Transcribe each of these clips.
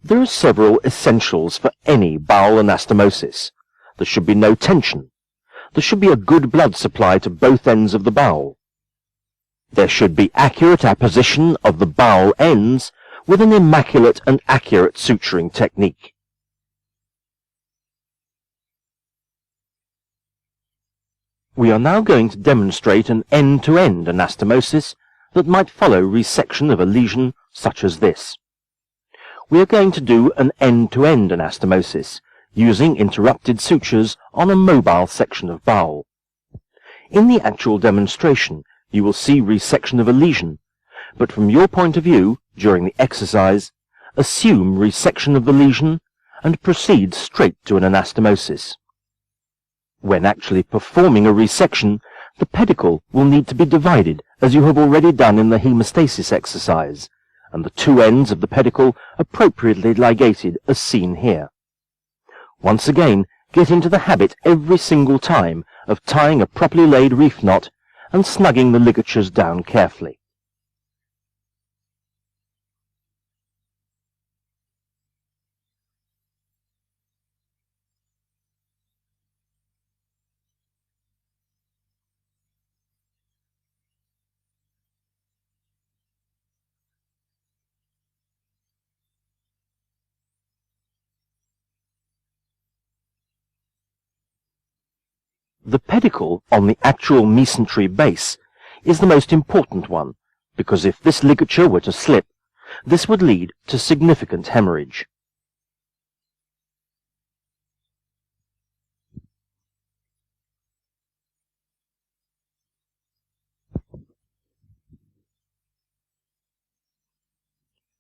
There are several essentials for any bowel anastomosis. There should be no tension. There should be a good blood supply to both ends of the bowel. There should be accurate apposition of the bowel ends with an immaculate and accurate suturing technique. We are now going to demonstrate an end-to-end anastomosis that might follow resection of a lesion such as this. We are going to do an end-to-end anastomosis using interrupted sutures on a mobile section of bowel. In the actual demonstration, you will see resection of a lesion, but from your point of view, during the exercise, assume resection of the lesion and proceed straight to an anastomosis. When actually performing a resection, the pedicle will need to be divided, as you have already done in the hemostasis exercise, and the two ends of the pedicle appropriately ligated as seen here. Once again, get into the habit every single time of tying a properly laid reef knot and snugging the ligatures down carefully. The pedicle on the actual mesentery base is the most important one, because if this ligature were to slip, this would lead to significant hemorrhage.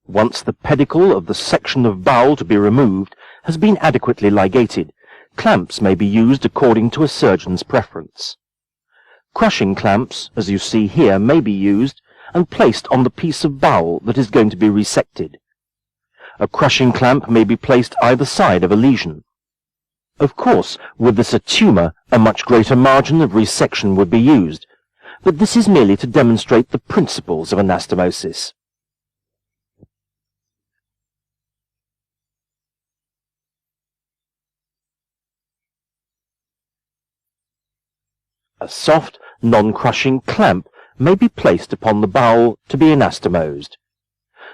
Once the pedicle of the section of bowel to be removed has been adequately ligated, clamps may be used according to a surgeon's preference. Crushing clamps, as you see here, may be used and placed on the piece of bowel that is going to be resected. A crushing clamp may be placed either side of a lesion. Of course, were this a tumour, a much greater margin of resection would be used, but this is merely to demonstrate the principles of anastomosis. A soft, non-crushing clamp may be placed upon the bowel to be anastomosed.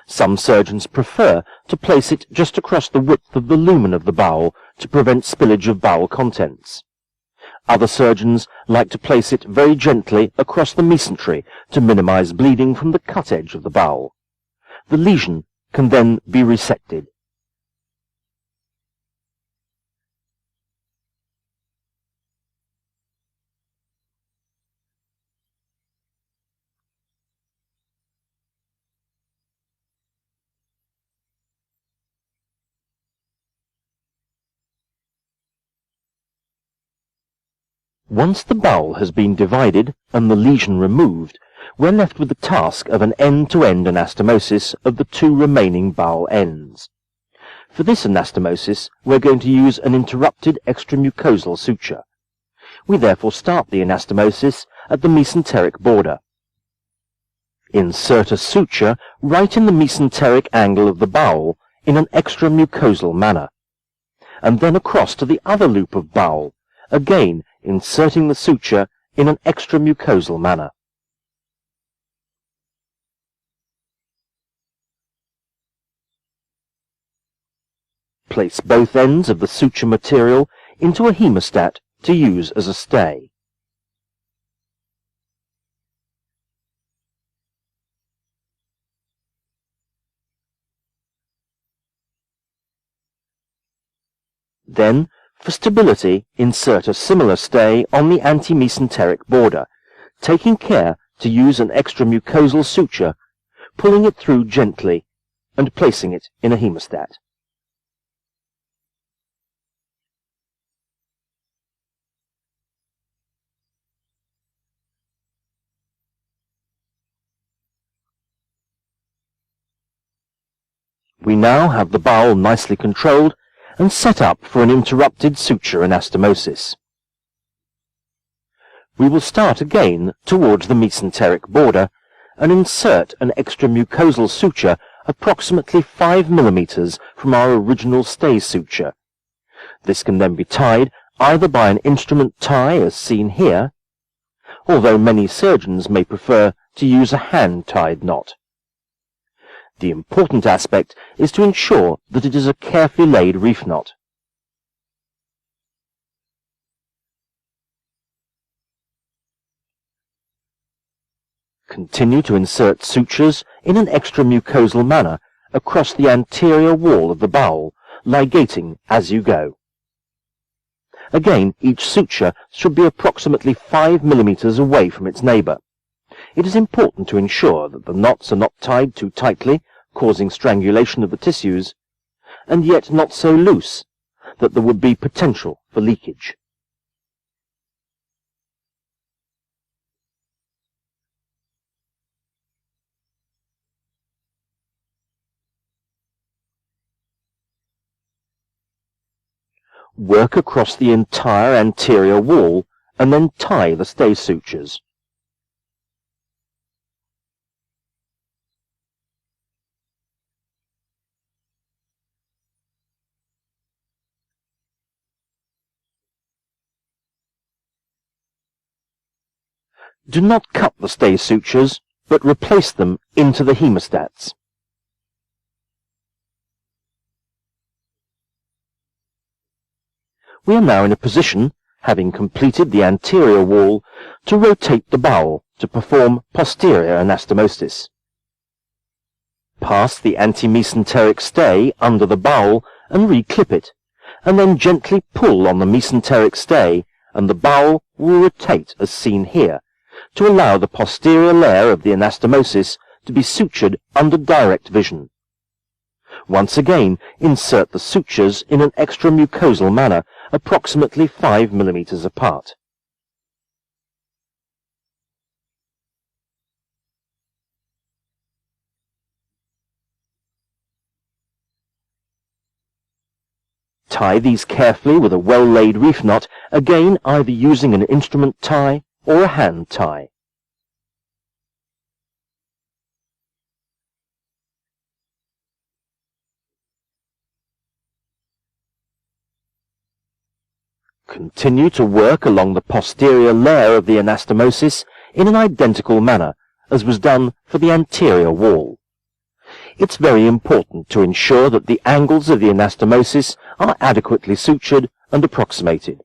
Some surgeons prefer to place it just across the width of the lumen of the bowel to prevent spillage of bowel contents. Other surgeons like to place it very gently across the mesentery to minimize bleeding from the cut edge of the bowel. The lesion can then be resected. Once the bowel has been divided and the lesion removed, we're left with the task of an end-to-end anastomosis of the two remaining bowel ends. For this anastomosis, we're going to use an interrupted extramucosal suture. We therefore start the anastomosis at the mesenteric border. Insert a suture right in the mesenteric angle of the bowel in an extramucosal manner, and then across to the other loop of bowel, again inserting the suture in an extramucosal manner. Place both ends of the suture material into a hemostat to use as a stay. Then, for stability, insert a similar stay on the antimesenteric border, taking care to use an extramucosal suture, pulling it through gently and placing it in a hemostat. We now have the bowel nicely controlled and set up for an interrupted suture anastomosis. We will start again towards the mesenteric border and insert an extramucosal suture approximately 5 mm from our original stay suture. This can then be tied either by an instrument tie as seen here, although many surgeons may prefer to use a hand-tied knot. The important aspect is to ensure that it is a carefully laid reef knot. Continue to insert sutures in an extramucosal manner across the anterior wall of the bowel, ligating as you go. Again, each suture should be approximately 5 mm away from its neighbour. It is important to ensure that the knots are not tied too tightly, causing strangulation of the tissues, and yet not so loose that there would be potential for leakage. Work across the entire anterior wall and then tie the stay sutures. Do not cut the stay sutures, but replace them into the hemostats. We are now in a position, having completed the anterior wall, to rotate the bowel to perform posterior anastomosis. Pass the antimesenteric stay under the bowel and reclip it, and then gently pull on the mesenteric stay, and the bowel will rotate as seen here, to allow the posterior layer of the anastomosis to be sutured under direct vision. Once again, insert the sutures in an extramucosal manner, approximately 5 mm apart. Tie these carefully with a well-laid reef knot, again either using an instrument tie or a hand tie. Continue to work along the posterior layer of the anastomosis in an identical manner as was done for the anterior wall. It's very important to ensure that the angles of the anastomosis are adequately sutured and approximated.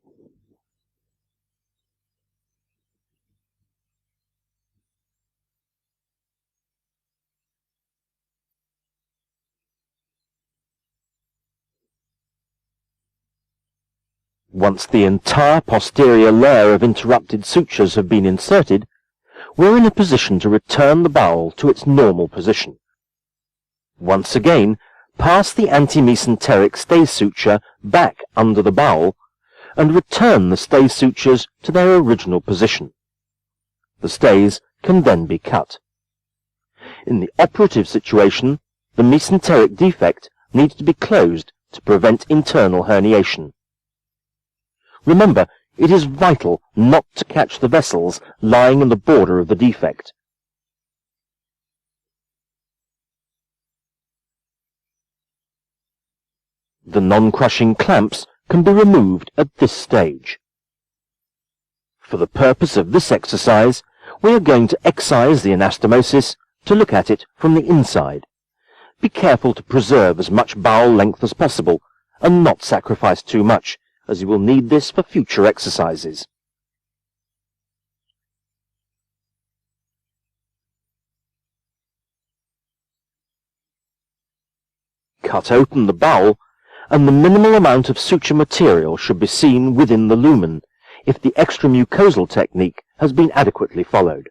Once the entire posterior layer of interrupted sutures have been inserted, we're in a position to return the bowel to its normal position. Once again, pass the antimesenteric stay suture back under the bowel and return the stay sutures to their original position. The stays can then be cut. In the operative situation, the mesenteric defect needs to be closed to prevent internal herniation. Remember, it is vital not to catch the vessels lying in the border of the defect. The non-crushing clamps can be removed at this stage. For the purpose of this exercise, we are going to excise the anastomosis to look at it from the inside. Be careful to preserve as much bowel length as possible and not sacrifice too much, as you will need this for future exercises. Cut open the bowel, and the minimal amount of suture material should be seen within the lumen if the extramucosal technique has been adequately followed.